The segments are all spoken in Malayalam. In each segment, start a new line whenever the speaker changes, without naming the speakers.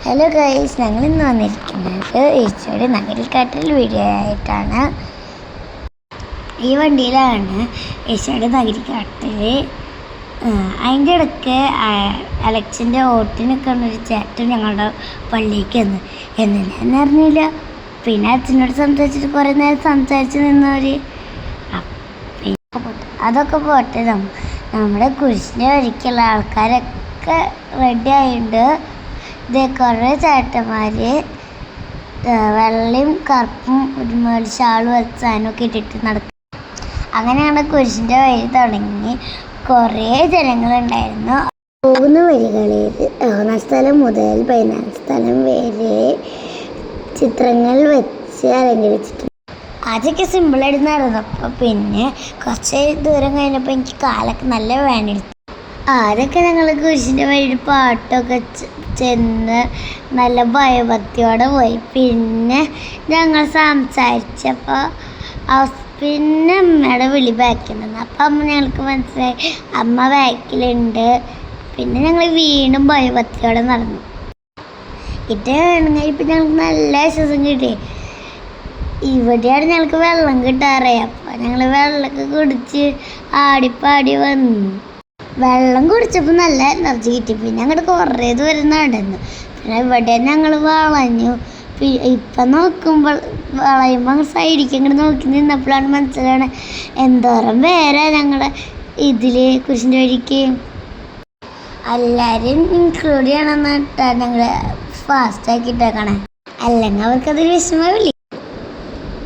ഹലോ ഗൈസ്, ഞങ്ങൾ ഇന്ന് വന്നിരിക്കുന്നത് ഈശോയുടെ നഗരിക്കാട്ടിൽ വീഡിയോ ആയിട്ടാണ്. ഈ വണ്ടിയിലാണ് ഈശോയുടെ നഗരിക്കാട്ടിൽ. അതിൻ്റെ ഇടയ്ക്ക് അലക്സിൻ്റെ ഓട്ടിനൊക്കെ ഒരു ചേട്ടൻ ഞങ്ങളുടെ പള്ളിക്ക് ഞാൻ അറിഞ്ഞില്ല. പിന്നെ അച്ഛനോട് സംസാരിച്ചിട്ട് കുറേ നേരം സംസാരിച്ച് നിന്നവർ. അതൊക്കെ പോട്ടെ, നമ്മുടെ കുരിശിൻ്റെ വഴിക്കുള്ള ആൾക്കാരൊക്കെ റെഡി ആയിട്ടുണ്ട്. ഇതേ കുറേ ചേട്ടന്മാർ വെള്ളയും കറുപ്പും ഒരു മേളിൽ ഷാൾ വെച്ചാനൊക്കെ ഇട്ടിട്ട് നടക്കും. അങ്ങനെയാണ് കുരിശിൻ്റെ വഴി തുടങ്ങി. കുറേ ജനങ്ങളുണ്ടായിരുന്നു. പോകുന്ന വഴികളിൽ 1 സ്ഥലം മുതൽ 14 സ്ഥലം വരെ ചിത്രങ്ങൾ വെച്ച് അലങ്കരിച്ചിട്ടുണ്ട്. ആദ്യമൊക്കെ സിമ്പിളായിട്ട് നടന്നപ്പോൾ പിന്നെ കുറച്ച് ദൂരം കഴിഞ്ഞപ്പോൾ എനിക്ക് കാലൊക്കെ നല്ല വേദനയെടുത്തു. ആദ്യമൊക്കെ ഞങ്ങൾ കുരിശിൻ്റെ വഴി പാട്ടൊക്കെ ചെന്ന് നല്ല ഭയഭക്തിയോടെ പോയി. പിന്നെ ഞങ്ങൾ സംസാരിച്ചപ്പോൾ പിന്നെ അമ്മയുടെ വിളി ബാക്കിലുണ്ടെന്ന്. അപ്പം അമ്മ ഞങ്ങൾക്ക് മനസ്സിലായി അമ്മ ബാക്കിലുണ്ട്. പിന്നെ ഞങ്ങൾ വീണ്ടും ഭയഭക്തിയോടെ നടന്നു. ഇപ്പം ഞങ്ങൾക്ക് നല്ല വിശ്വാസം കിട്ടി. ഇവിടെയാണ് ഞങ്ങൾക്ക് വെള്ളം കിട്ടാറേ. അപ്പോൾ ഞങ്ങൾ വെള്ളമൊക്കെ കുടിച്ച് ആടിപ്പാടി വന്നു. വെള്ളം കുടിച്ചപ്പോൾ നല്ല എനർജി കിട്ടി. പിന്നെ അങ്ങോട്ട് കുറേ ദൂരം നടന്നു. പിന്നെ ഇവിടെ ഞങ്ങൾ വളഞ്ഞു. ഇപ്പം നോക്കുമ്പോൾ വളയുമ്പോൾ സൈഡിലേക്ക് അങ്ങോട്ട് നോക്കി നിന്നപ്പോഴാണ് മനസ്സിലാണ് എന്തോരം പേരാ ഞങ്ങളുടെ ഇതിൽ കുരിശിൻ്റെ വഴിക്ക്. എല്ലാവരും ഇൻക്ലൂഡ് ചെയ്യണമെന്നിട്ടാണ് ഞങ്ങൾ ഫാസ്റ്റാക്കിയിട്ടേക്കണേ. അല്ലെങ്കിൽ അവർക്കതൊരു വിഷമമില്ല.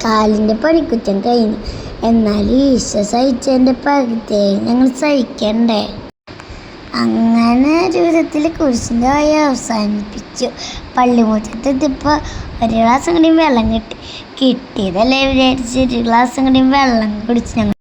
കാലിൻ്റെ പണിക്കുറ്റം കഴിഞ്ഞു. എന്നാൽ ഈശോ സഹിച്ചതിൻ്റെ പകുതിയായി ഞങ്ങൾ സഹിക്കണ്ടേ. അങ്ങനെ ഒരു വിധത്തിൽ കുരിശിൻ്റെ വഴി അവസാനിപ്പിച്ചു. പള്ളിമുറ്റത്തെത്തിയപ്പോൾ ഒരു ഗ്ലാസ് കൂടിയും വെള്ളം കിട്ടിയതല്ലേ വിചാരിച്ച് 1 ഗ്ലാസ് കൂടിയും വെള്ളം കുടിച്ച് ഞങ്ങൾ